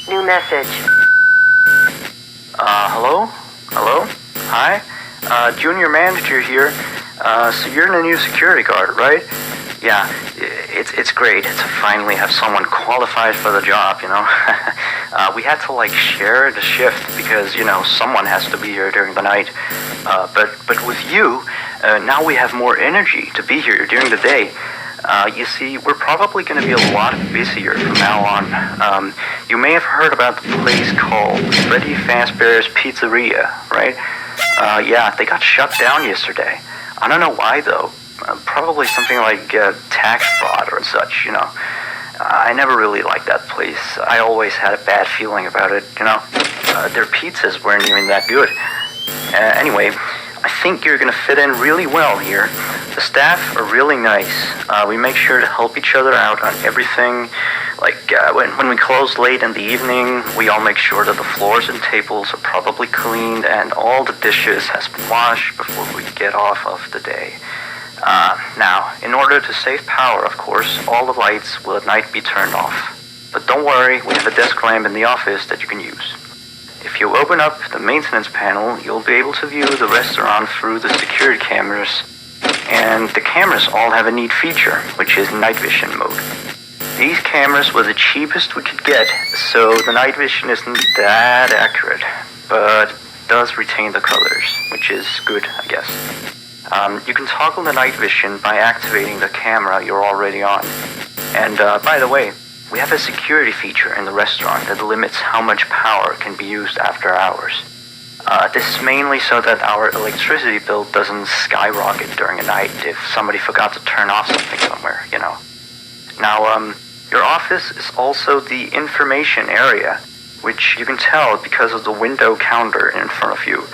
New message. Hello? Hello? Hi? Junior manager here. So you're the new security guard, right? Yeah, it's great to finally have someone qualified for the job, you know? We had to, like, share the shift because, you know, someone has to be here during the night. But with you, now we have more energy to be here during the day. You see, we're probably going to be a lot busier from now on. You may have heard about the place called Freddy Fazbear's Pizzeria, right? Yeah, they got shut down yesterday. I don't know why, though. Probably something like tax fraud or such, you know. I never really liked that place. I always had a bad feeling about it, you know. Their pizzas weren't even that good. Anyway, I think you're gonna fit in really well here. The staff are really nice. We make sure to help each other out on everything. Like when we close late in the evening, we all make sure that the floors and tables are probably cleaned and all the dishes has been washed before we get off of the day. Now, in order to save power, of course, all the lights will at night be turned off. But don't worry, we have a desk lamp in the office that you can use. If you open up the maintenance panel, you'll be able to view the restaurant through the security cameras. And the cameras all have a neat feature, which is night vision mode. These cameras were the cheapest we could get, so the night vision isn't that accurate, but does retain the colors, which is good, I guess. You can toggle the night vision by activating the camera you're already on. And by the way, we have a security feature in the restaurant that limits how much power can be used after hours. This is mainly so that our electricity bill doesn't skyrocket during a night if somebody forgot to turn off something somewhere, you know. Now, your office is also the information area, which you can tell because of the window counter in front of you.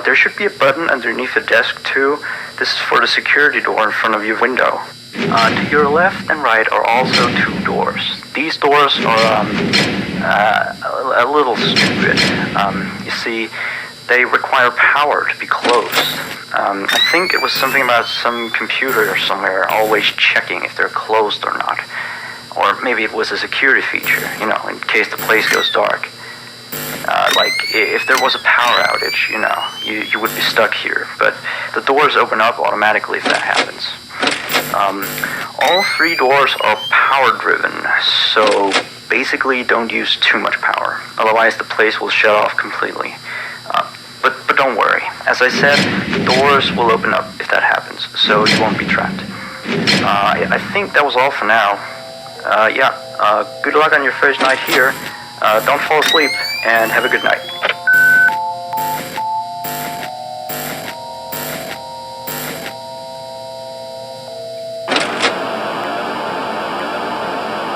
There should be a button underneath the desk too. This is for the security door in front of your window. To your left and right are also two doors. These doors are a little stupid. You see, they require power to be closed. I think it was something about some computer somewhere always checking if they're closed or not. Or maybe it was a security feature, you know, in case the place goes dark. Like, if there was a power outage, you know, you would be stuck here. But the doors open up automatically if that happens. All three doors are power-driven, so basically don't use too much power. Otherwise, the place will shut off completely. But don't worry. As I said, the doors will open up if that happens, so you won't be trapped. I think that was all for now. Good luck on your first night here. Don't fall asleep, and have a good night.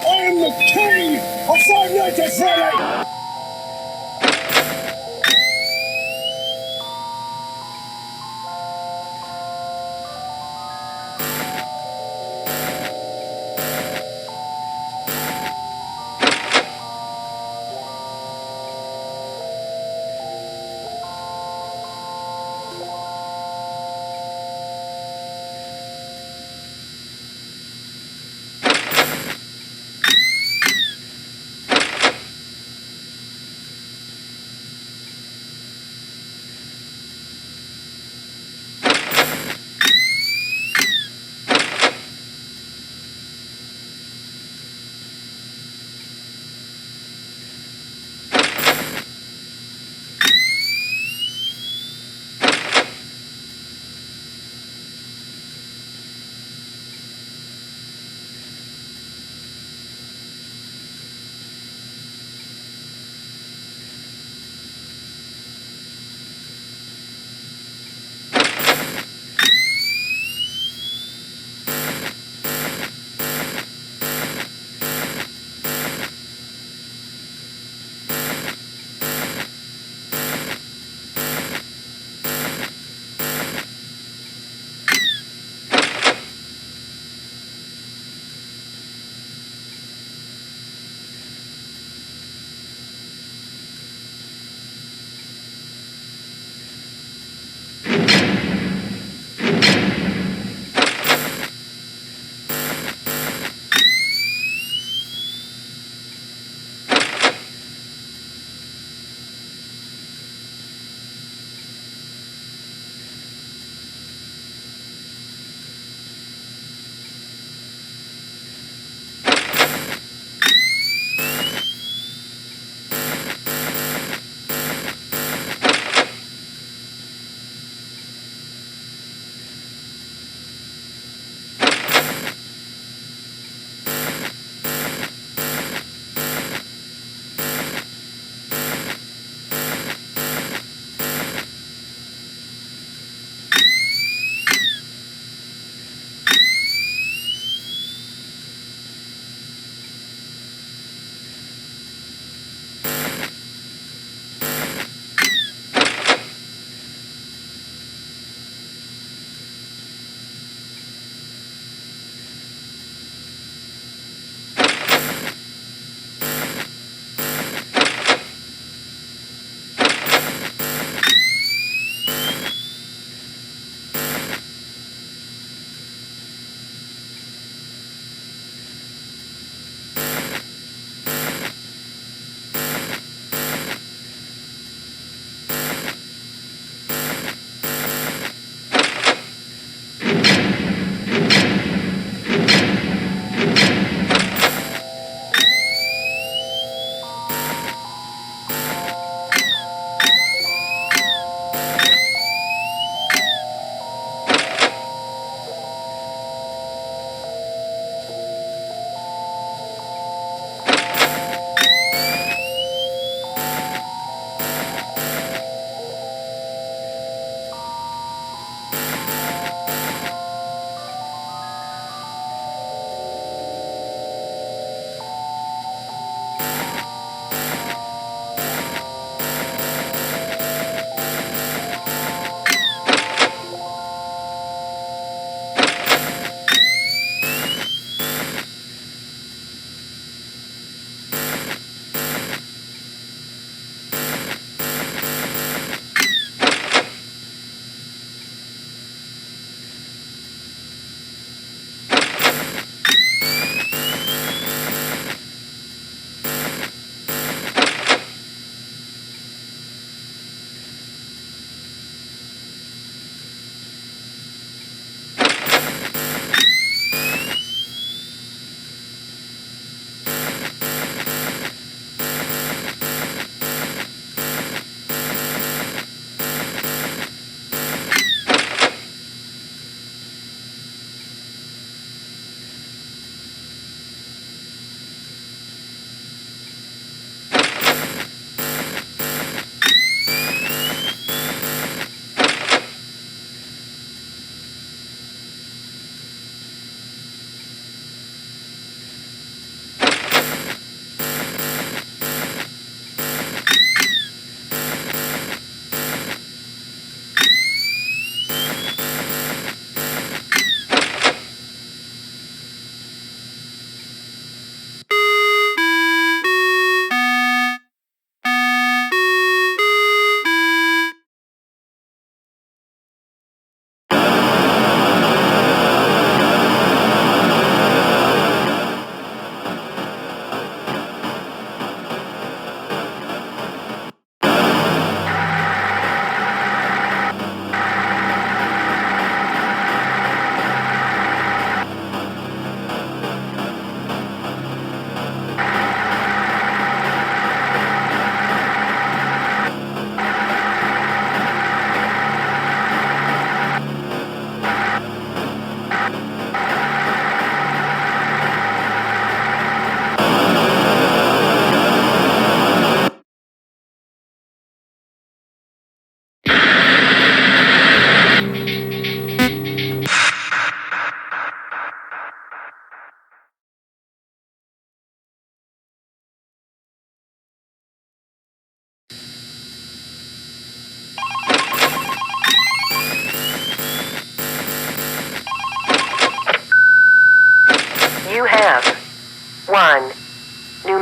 I am the king of Five Nights at Freddy!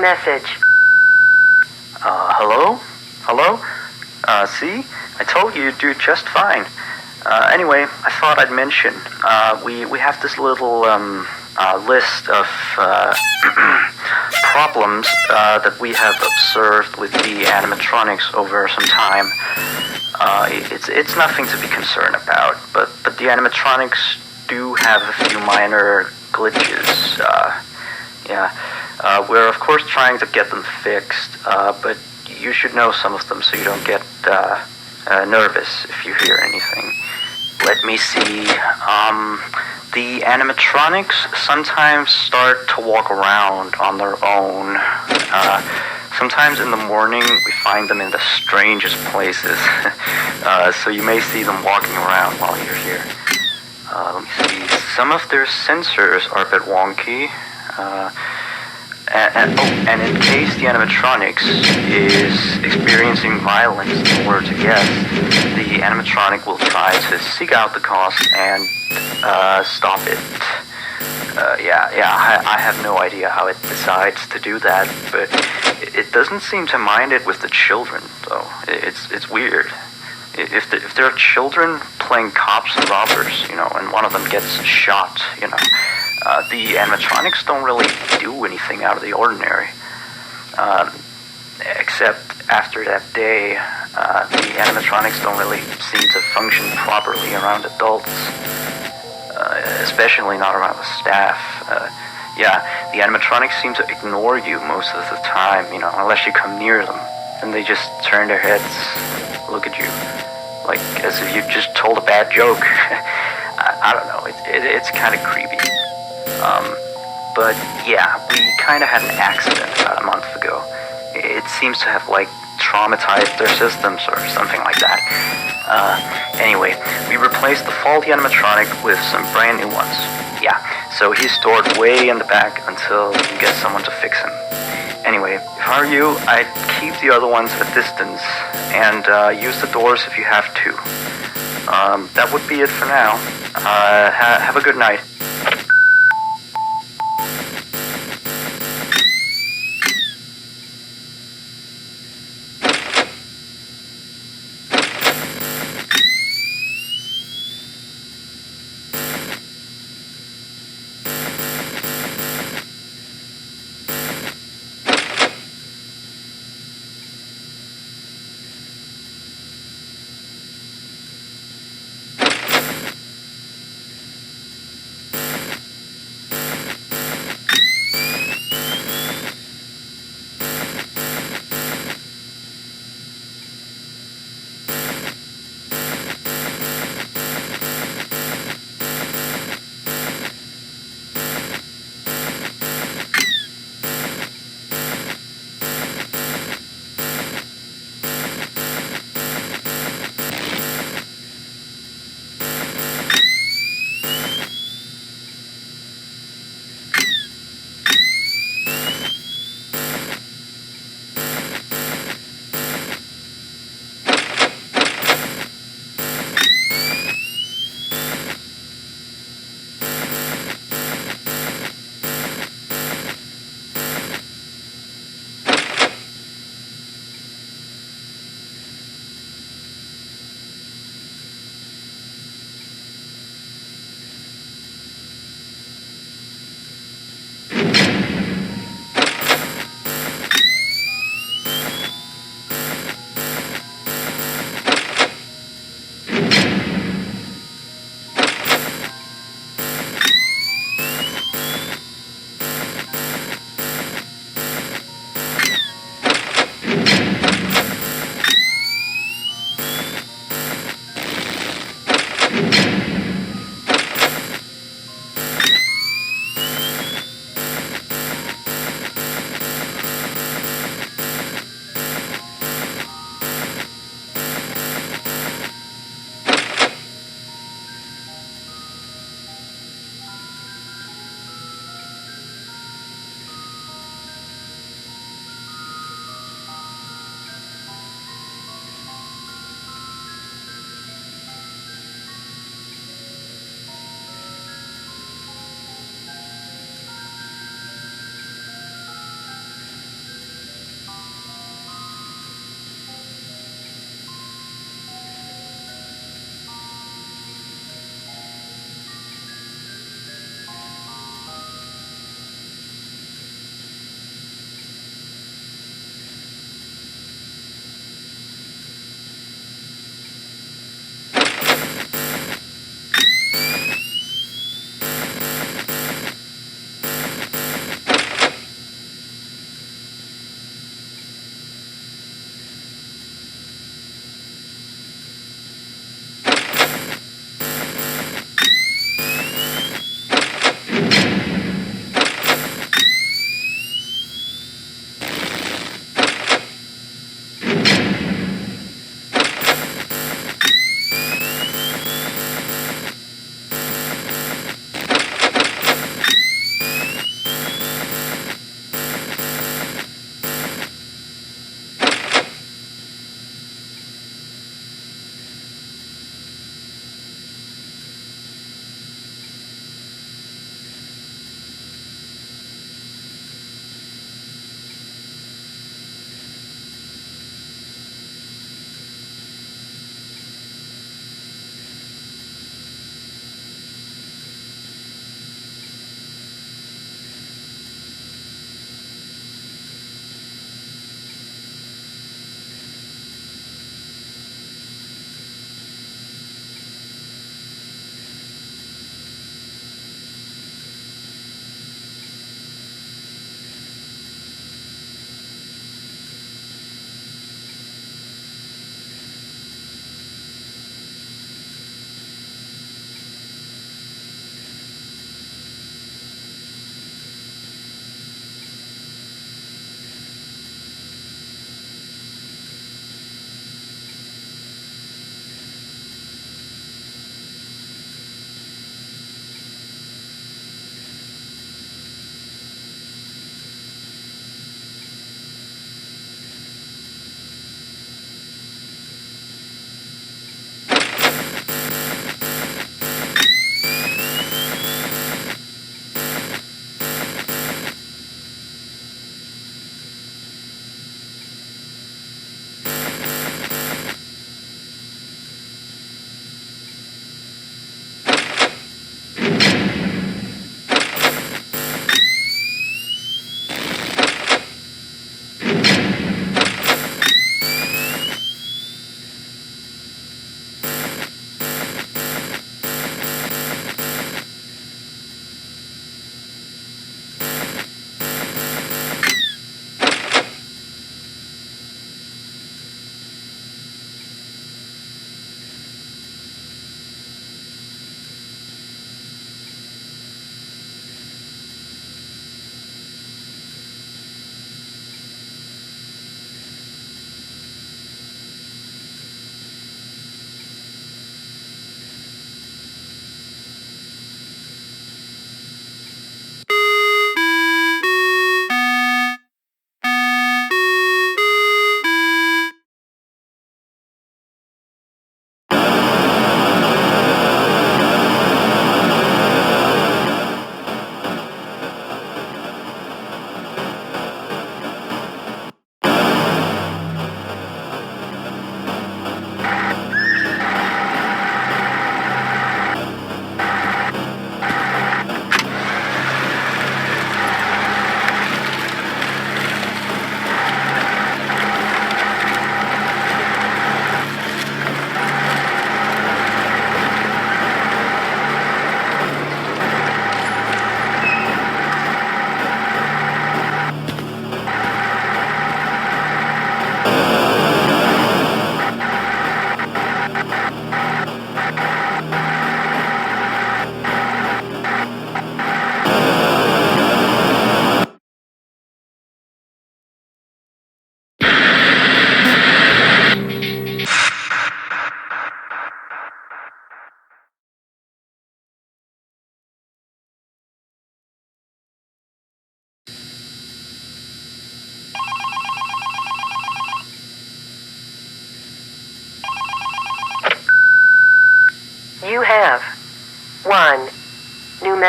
incoming message. Hello? Hello? See? I told you you'd do just fine. Anyway, I thought I'd mention, we have this little, list of, problems, that we have observed with the animatronics over some time. It's nothing to be concerned about, but the animatronics do have a few minor glitches. We're of course trying to get them fixed, but you should know some of them so you don't get nervous if you hear anything. Let me see. The animatronics sometimes start to walk around on their own. Sometimes in the morning we find them in the strangest places. So you may see them walking around while you're here. Let me see. Some of their sensors are a bit wonky. And in case the animatronics is experiencing violence in order to guess, the animatronic will try to seek out the cause and stop it. I have no idea how it decides to do that, but it doesn't seem to mind it with the children, though. It's weird. If there are children playing cops and robbers, and one of them gets shot, the animatronics don't really do anything out of the ordinary. Except after that day, the animatronics don't really seem to function properly around adults. Especially not around the staff. The animatronics seem to ignore you most of the time, unless you come near them. And they just turn their heads, look at you, like as if you just told a bad joke. I don't know, it's kind of creepy. But yeah, we kind of had an accident about a month ago. It seems to have, traumatized their systems or something like that. Anyway, we replaced the faulty animatronic with some brand new ones. Yeah, so he's stored way in the back until we get someone to fix him. Anyway, if I were you, I'd keep the other ones at a distance and use the doors if you have to. That would be it for now. Have a good night.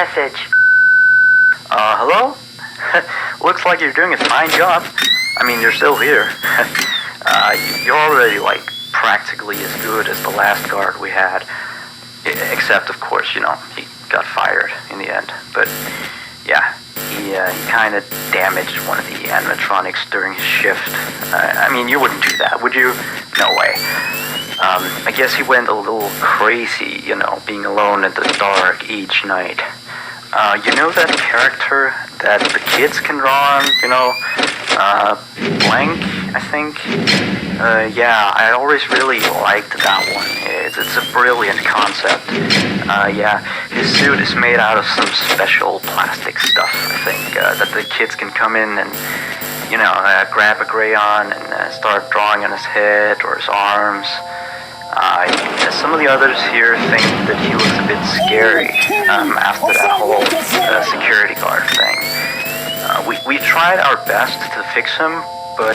message. Hello? Looks like you're doing a fine job. I mean, you're still here. You're already, like, practically as good as the last guard we had. Except, of course, you know, he got fired in the end. But, yeah, he kind of damaged one of the animatronics during his shift. I mean, you wouldn't do that, would you? No way. I guess he went a little crazy, you know, being alone in the dark each night. You know that character that the kids can draw on, you know? Blank, I think? Yeah, I always really liked that one. It's a brilliant concept. Yeah, his suit is made out of some special plastic stuff, I think, that the kids can come in and, you know, grab a crayon and start drawing on his head or his arms. Some of the others here think that he looks a bit scary after that whole security guard thing. We tried our best to fix him, but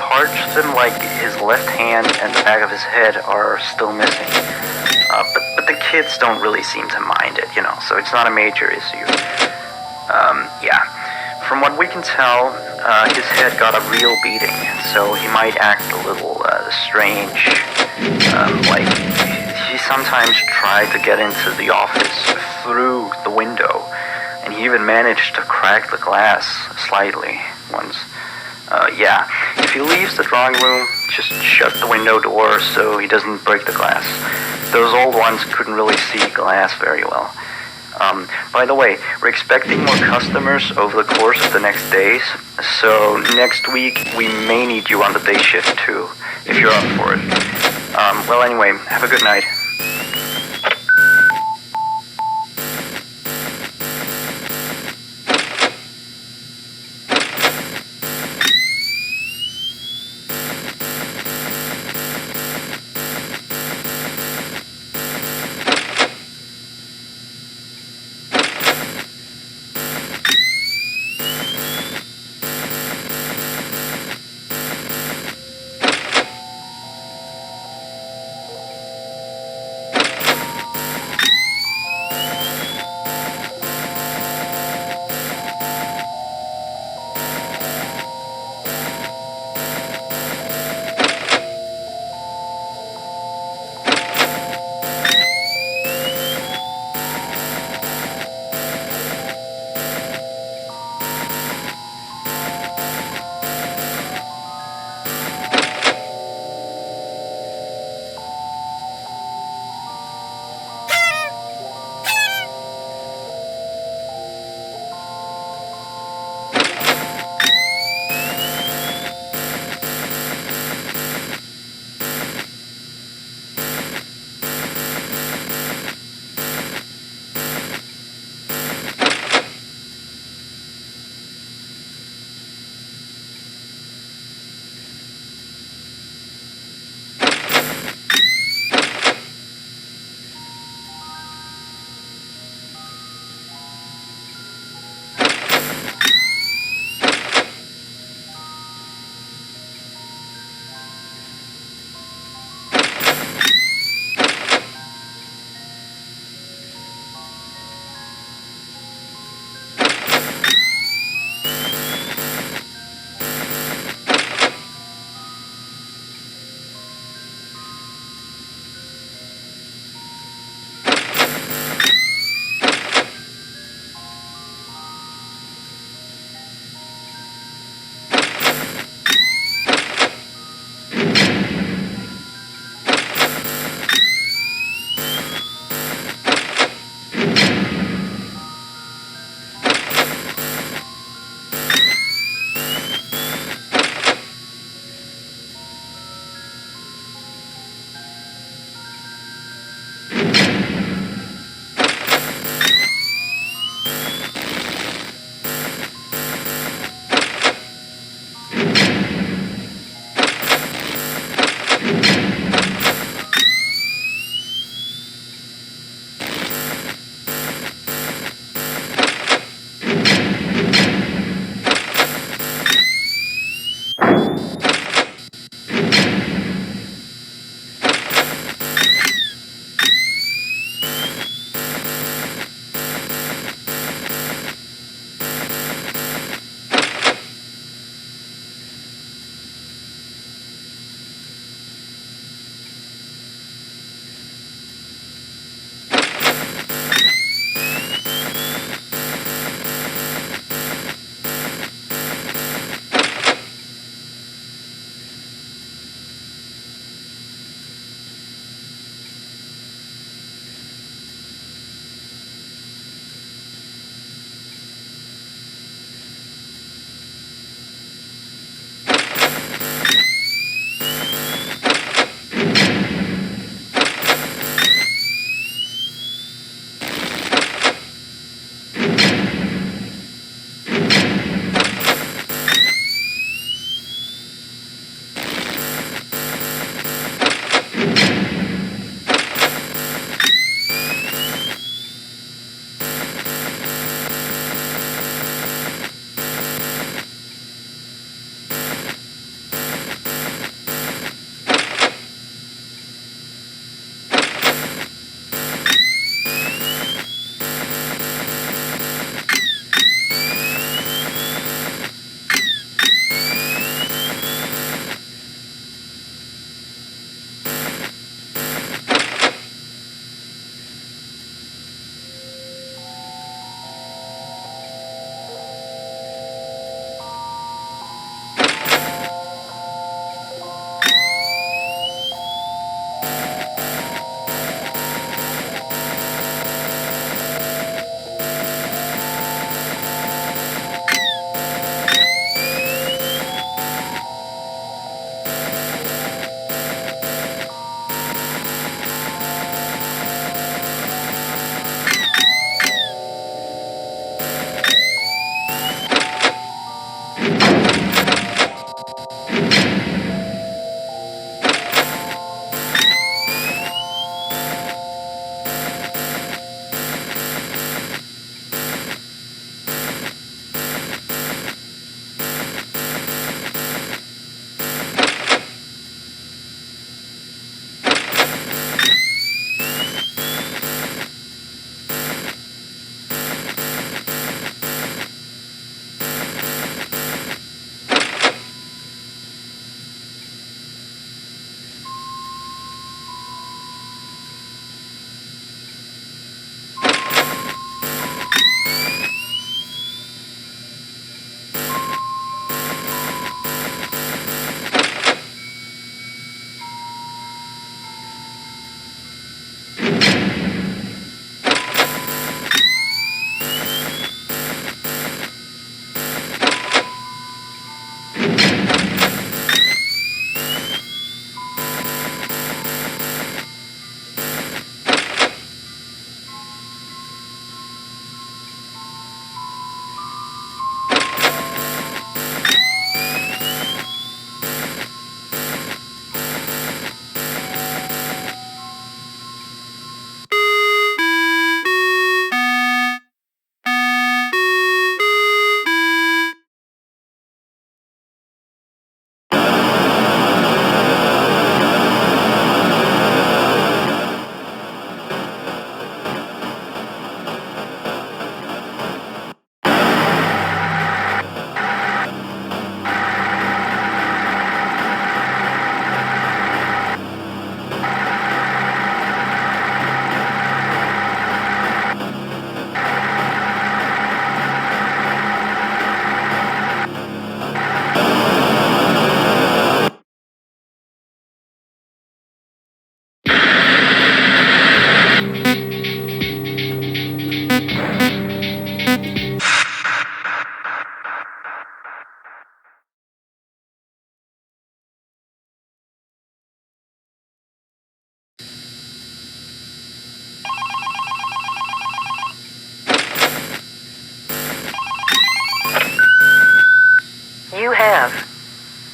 parts of him, like his left hand and the back of his head, are still missing. But the kids don't really seem to mind it, you know, so it's not a major issue. Yeah. From what we can tell, his head got a real beating, so he might act a little strange. Like, he sometimes tried to get into the office through the window, and he even managed to crack the glass slightly once. Yeah, if he leaves the drawing room, just shut the window door so he doesn't break the glass. Those old ones couldn't really see glass very well. By the way, we're expecting more customers over the course of the next days, so next week we may need you on the day shift too, if you're up for it. Well, anyway, have a good night.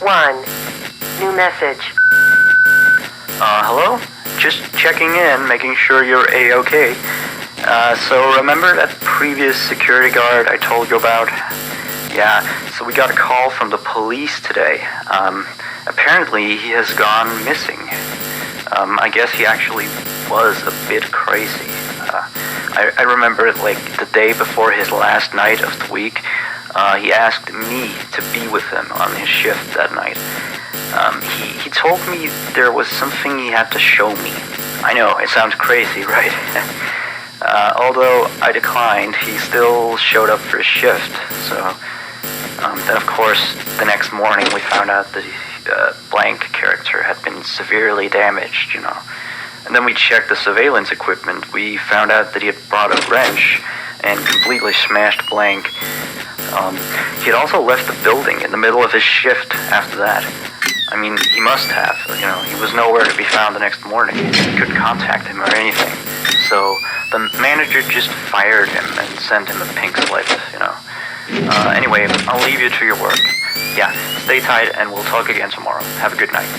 1. New message. Hello? Just checking in, making sure you're A-okay. So remember that previous security guard I told you about? Yeah, so we got a call from the police today. Apparently he has gone missing. I guess he actually was a bit crazy. I remember, like, the day before his last night of the week, he asked me to be with him on his shift that night. He told me there was something he had to show me. I know, it sounds crazy, right? Although I declined, he still showed up for his shift, so... then, of course, the next morning we found out that blank character had been severely damaged, you know. And then we checked the surveillance equipment. We found out that he had brought a wrench and completely smashed blank. He had also left the building in the middle of his shift after that. I mean, he must have, you know, he was nowhere to be found the next morning. You couldn't contact him or anything. So the manager just fired him and sent him a pink slip, you know. Anyway, I'll leave you to your work. Yeah, stay tight and we'll talk again tomorrow. Have a good night.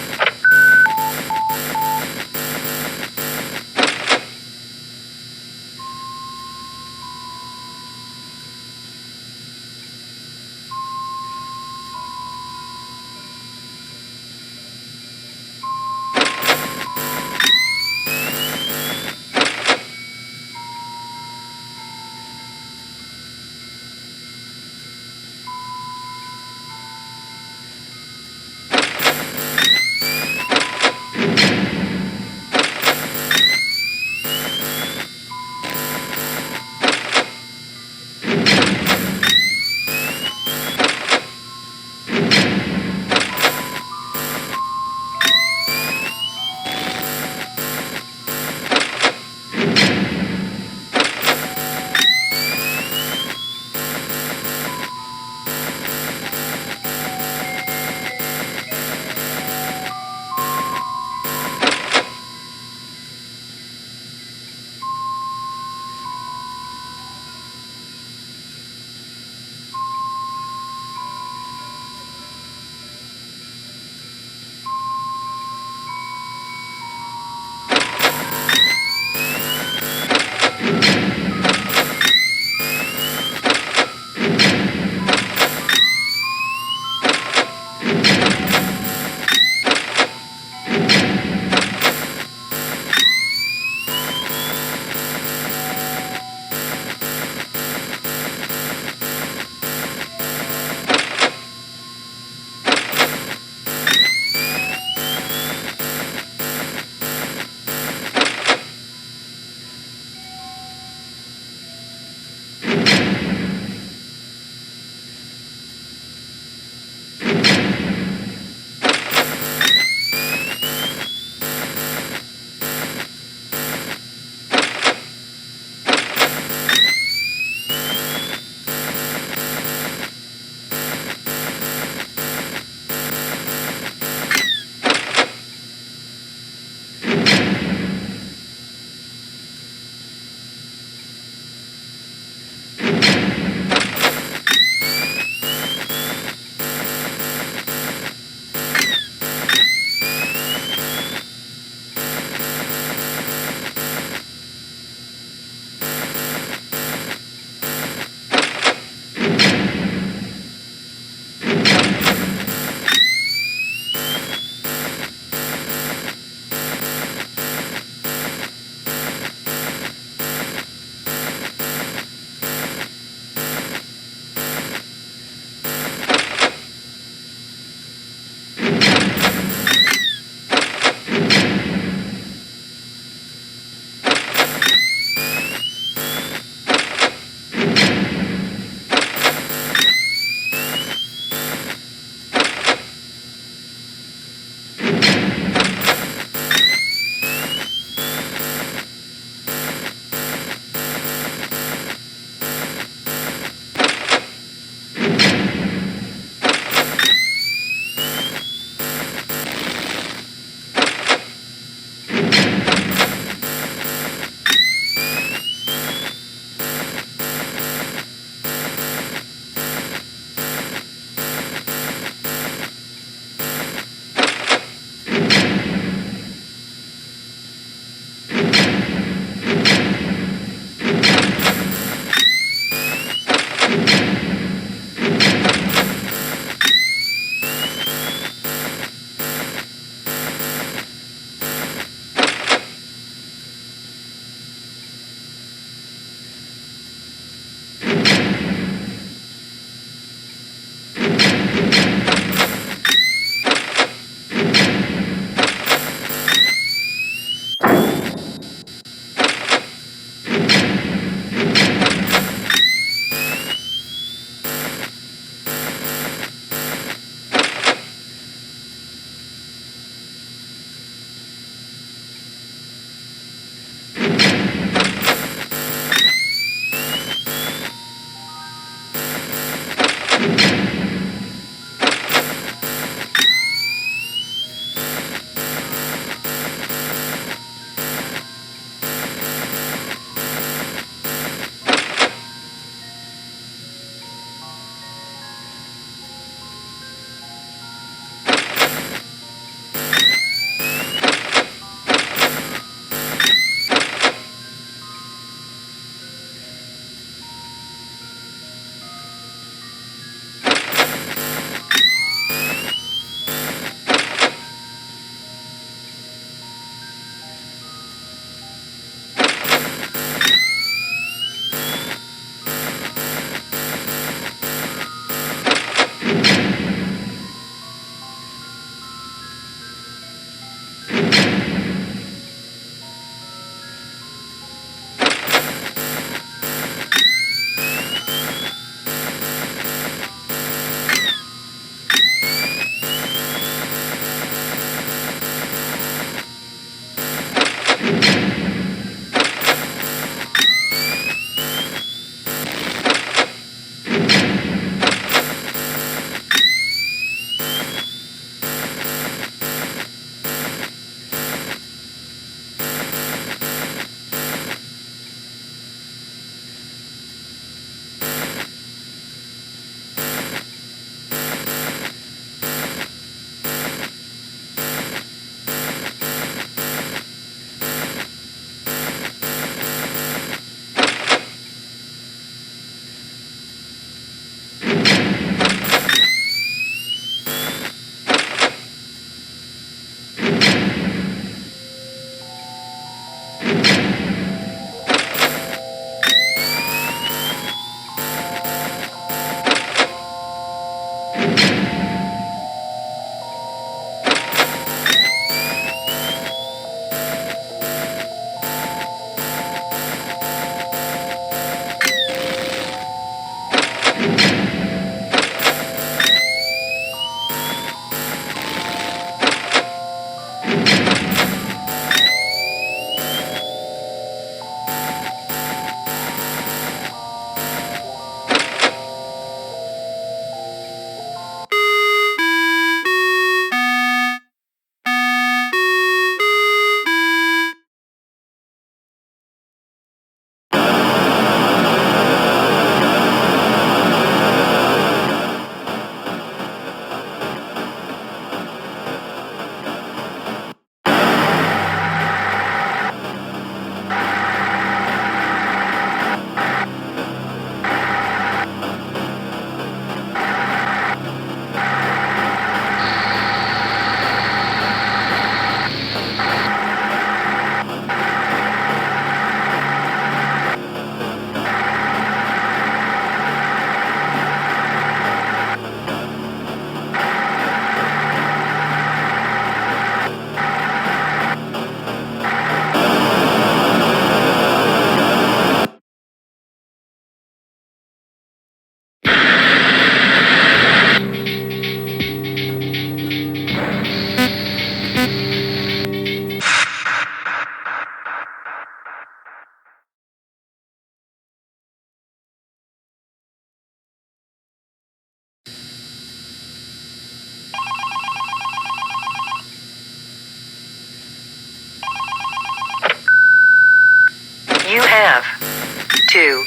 2.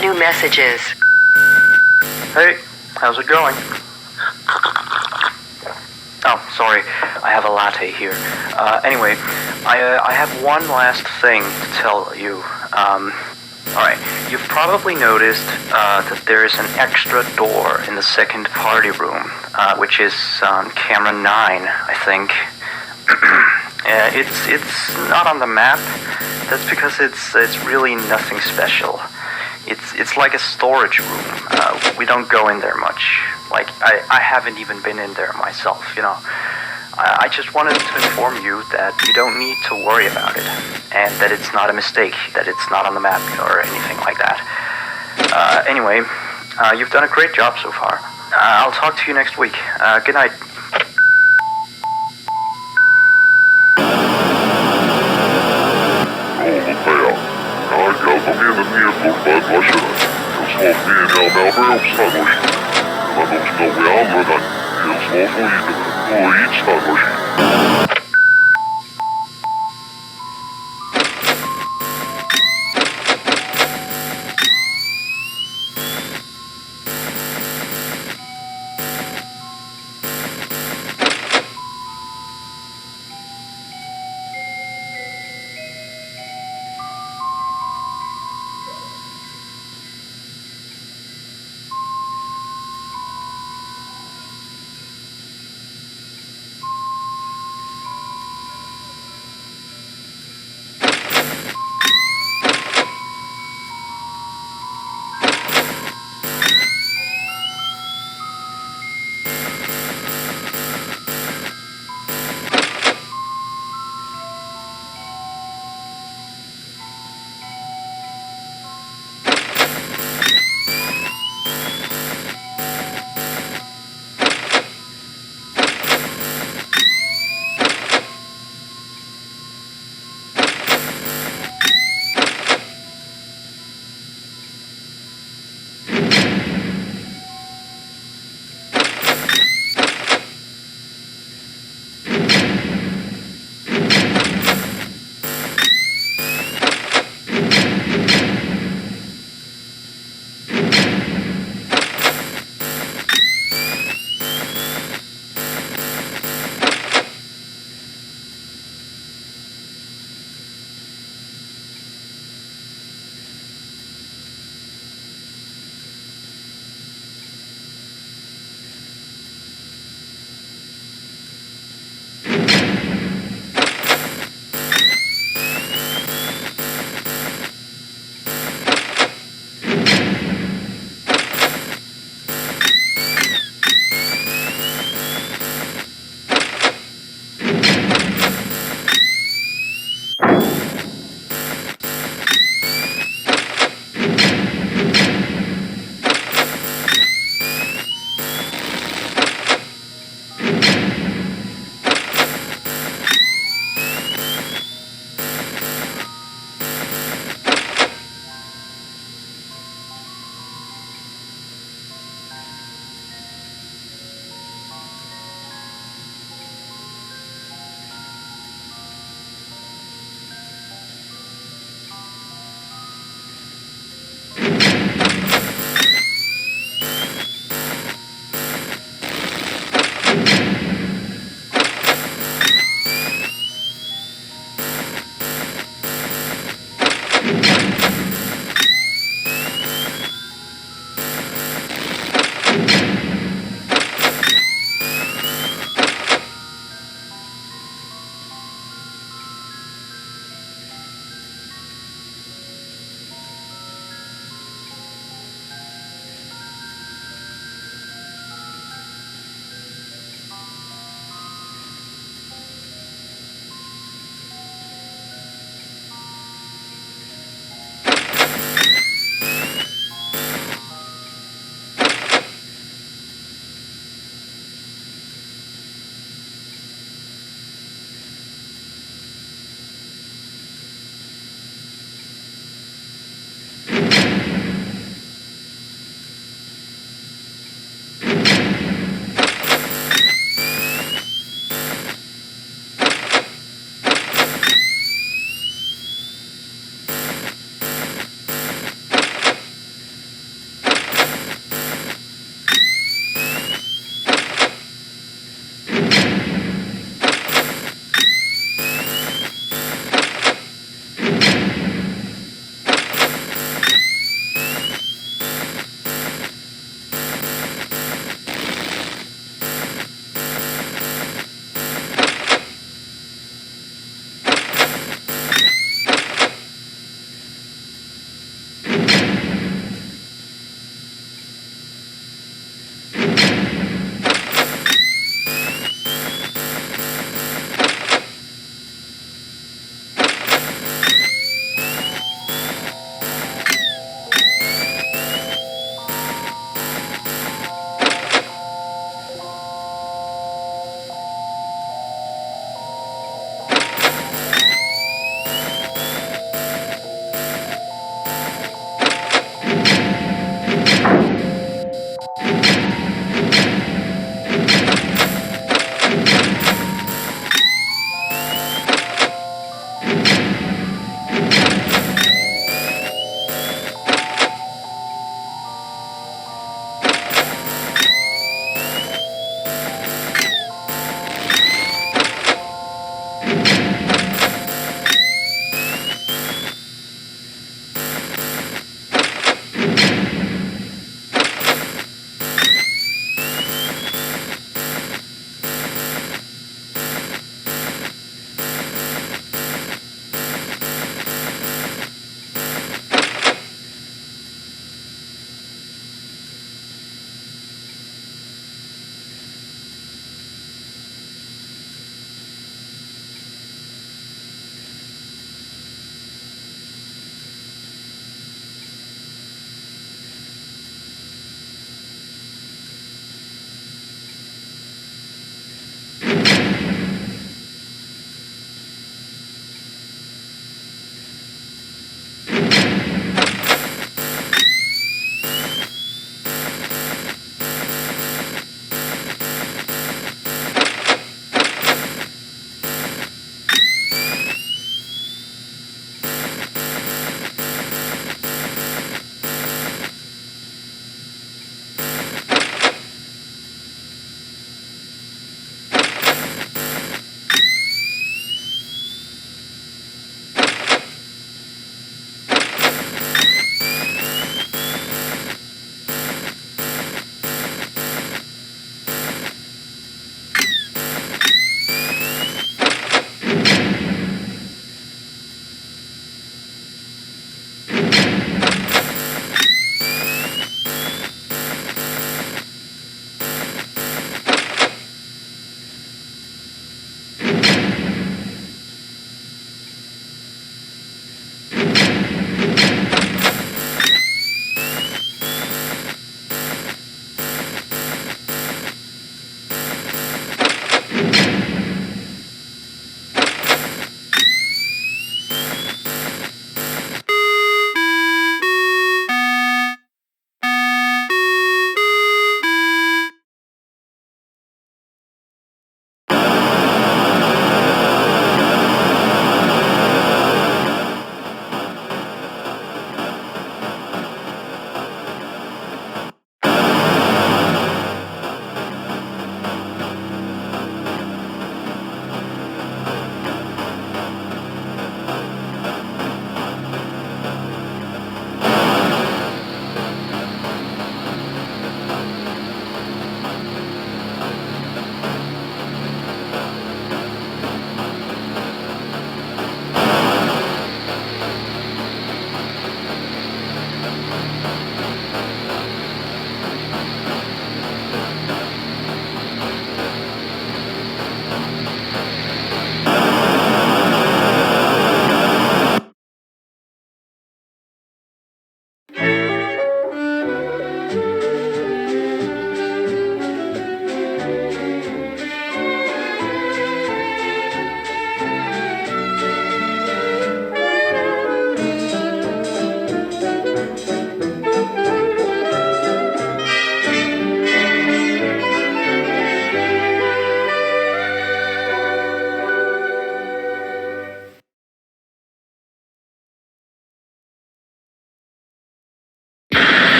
New messages. Hey, how's it going? Oh, sorry, I have a latte here. Anyway, I have one last thing to tell you. Alright, you've probably noticed that there is an extra door in the second party room, which is on camera 9, I think. It's not on the map. That's because it's really nothing special. It's like a storage room. We don't go in there much. Like, I haven't even been in there myself, you know. I just wanted to inform you that you don't need to worry about it, and that it's not a mistake, that it's not on the map or anything like that. Anyway, you've done a great job so far. I'll talk to you next week. Good night. Eles vão fluindo, fluido está nojento.